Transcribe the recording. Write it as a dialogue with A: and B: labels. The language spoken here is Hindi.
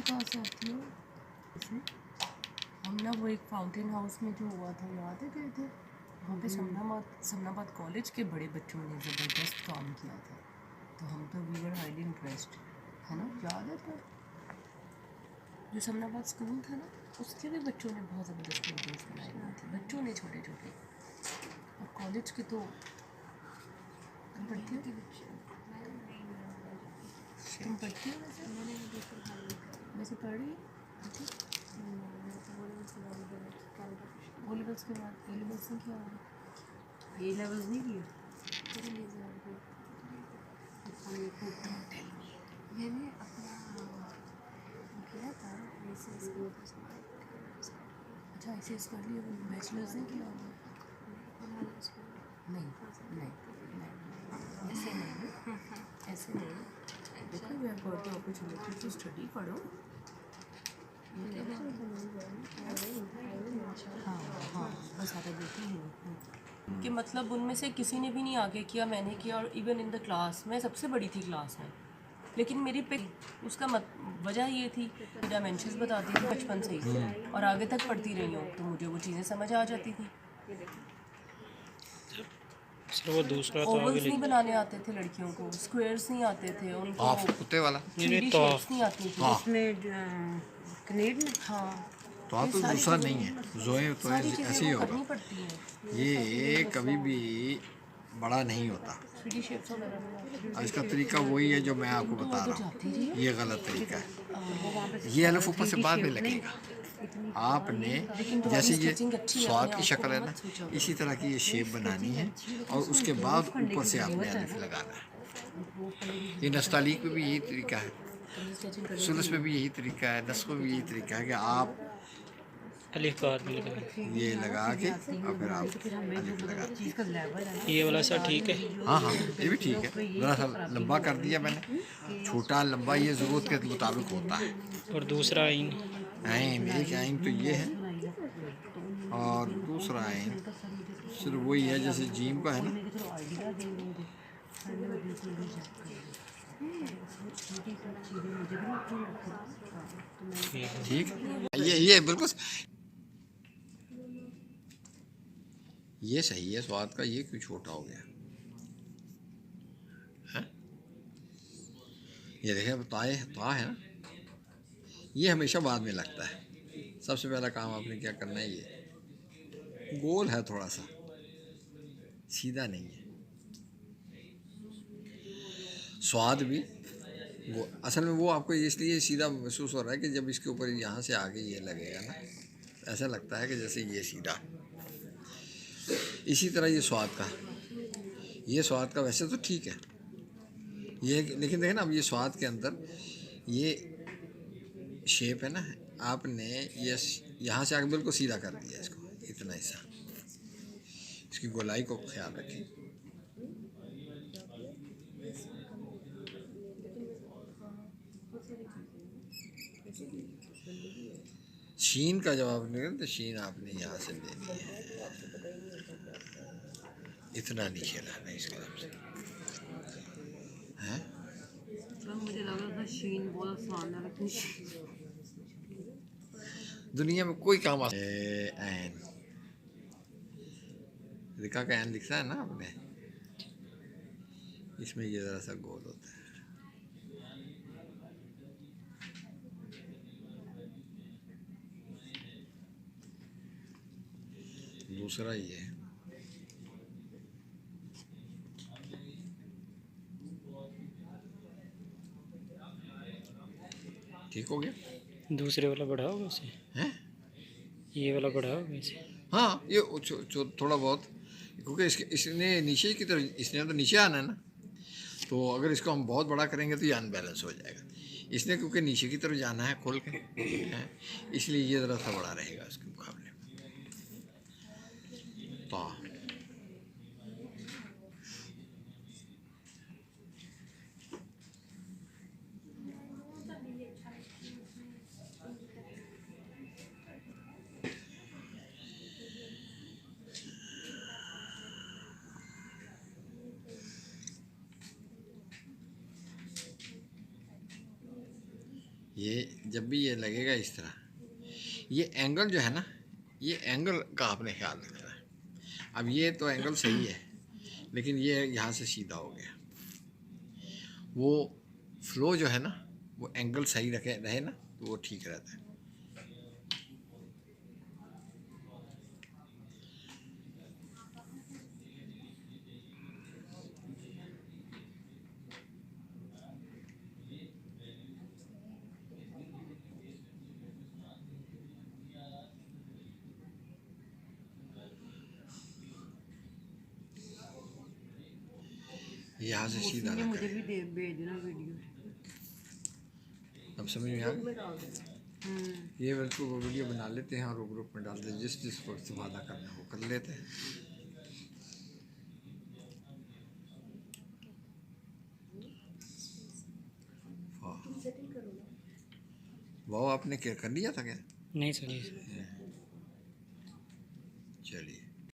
A: ये कहाँ से आती है इसमें? हम ना वो एक फाउंटेन हाउस में जो हुआ था याद है गए थे वहाँ पे समनाबाद कॉलेज के बड़े बच्चों ने ज़बरदस्त काम किया था, तो हम तो वी वर हाईली इम्प्रेस्ड, है ना? याद है? तो जो समनाबाद स्कूल था ना उसके भी बच्चों ने बहुत ज़बरदस्त पेंटिंग्स बनाई हुई थी, बच्चों ने छोटे छोटे। और कॉलेज के तो तुम पढ़ती हो? तुम पढ़ती हो वैसे पढ़ रही ओ लेवल्स के बाद ए लेवल्स में क्या होगा?
B: ए लेवल्स नहीं किया
A: मैंने अपना किया था अच्छा ऐसे कर लिया, बैचलर्स ने किया होगा? नहीं नहीं नहीं ऐसे नहीं, ऐसे नहीं। देखो we have got the opportunity to study, पढ़ो। हाँ हाँ बस आता देती हूँ कि मतलब उनमें से किसी ने भी नहीं आगे किया, मैंने किया। और इवन इन द क्लास मैं सबसे बड़ी थी क्लास में, लेकिन मेरी पिक उसका वजह ये थी डायमेंशंस बताती थी बचपन से ही, और आगे तक पढ़ती रही हूँ तो मुझे वो चीज़ें समझ आ जाती थी।
C: वो दूसरा तो
A: ओवल्स नहीं बनाने आते थे लड़कियों को, स्क्वायर्स नहीं आते थे उनको,
D: हाफ कुत्ते वाला
A: 3D शेप्स नहीं आती थी।
B: इसमें कनेड में
A: हाँ
D: तो तो दूसरा नहीं है, जोए तो ऐसे ही होगा।
A: पड़ती है।
D: ये कभी भी बड़ा नहीं होता।
A: 3D शेप्स वगैरह
D: और इसका तरीका वही है जो मैं आपको बता रहा हूँ, ये गलत तरीका है। ये अलिफ ऊपर से बाद में लगेगा। आपने जैसे ये स्वाद की शक्ल है ना, इसी तरह की ये शेप बनानी है और उसके बाद ऊपर से आपने अलिफ लगाना है। ये नस्तालीक में भी यही तरीका है, सुलस में भी यही तरीका है, नस्ख में भी यही तरीका है कि आप
C: अलिफ बाद में लगा
D: ये लगा के और फिर आप अलिफ लगा।
C: ये वाला सा ठीक है?
D: हाँ हाँ ये भी ठीक है, थोड़ा सा लंबा कर दिया मैंने, छोटा लंबा ये ज़रूरत के मुताबिक होता है।
C: और दूसरा आइन?
D: आइन एक आइन तो ये है और दूसरा आइन सिर्फ वही है जैसे जीम का है ना। ठीक, ये बिल्कुल ये सही है स्वाद का। ये क्यों छोटा हो गया है? ये देखें ताए ता है ना, ये हमेशा बाद में लगता है। सबसे पहला काम आपने क्या करना है, ये गोल है थोड़ा सा, सीधा नहीं है। स्वाद भी वो असल में वो आपको इसलिए सीधा महसूस हो रहा है कि जब इसके ऊपर यहाँ से आगे ये लगेगा ना, ऐसा लगता है कि जैसे ये सीधा। इसी तरह ये स्वाद का वैसे तो ठीक है ये, लेकिन देखें ना अब ये स्वाद के अंदर ये शेप है ना, आपने ये यहाँ से आगे बिल्कुल सीधा कर दिया इसको, इतना हिस्सा। इसकी गोलाई को ख्याल रखें। शीन का जवाब निकल तो शीन आपने यहाँ से लेनी है, इतना नीचे लाना इस कदम से है।
B: मुझे लग रहा था शीन बहुत आसान है, लेकिन
D: दुनिया में कोई काम एन लिखा का एन लिखता है ना आपने, इसमें ये ज़रा सा गोल होता है। दूसरा ये है, ठीक हो गया।
C: दूसरे वाला बढ़ा होगा इसे
D: हैं?
C: ये वाला बढ़ा होगा इसे?
D: हाँ ये थोड़ा बहुत, क्योंकि इसने नीचे की तरफ, इसने तो नीचे आना है ना, तो अगर इसको हम बहुत बड़ा करेंगे तो ये अनबैलेंस हो जाएगा। इसने क्योंकि नीचे की तरफ जाना है खोल के है, इसलिए ये ज़रा सा बड़ा रहेगा इसके मुकाबले में। तो ये जब भी ये लगेगा इस तरह, ये एंगल जो है ना, ये एंगल का आपने ख्याल रखना है। अब ये तो एंगल सही है, लेकिन ये यहाँ से सीधा हो गया। वो फ्लो जो है ना, वो एंगल सही रहे ना, तो वो ठीक रहता है। यहाँ से सीधा
B: ये
D: रखा
B: मुझे
D: है।
B: भी दे भेज देना वीडियो।
D: अब समझ में आ गया। ये बिल्कुल वो वीडियो बना लेते हैं और वो ग्रुप में डाल देते हैं, जिसको इस्तेमाल करना है वो कर लेते हैं। वो आपने क्या कर लिया था क्या?
C: नहीं सर,
D: चलिए।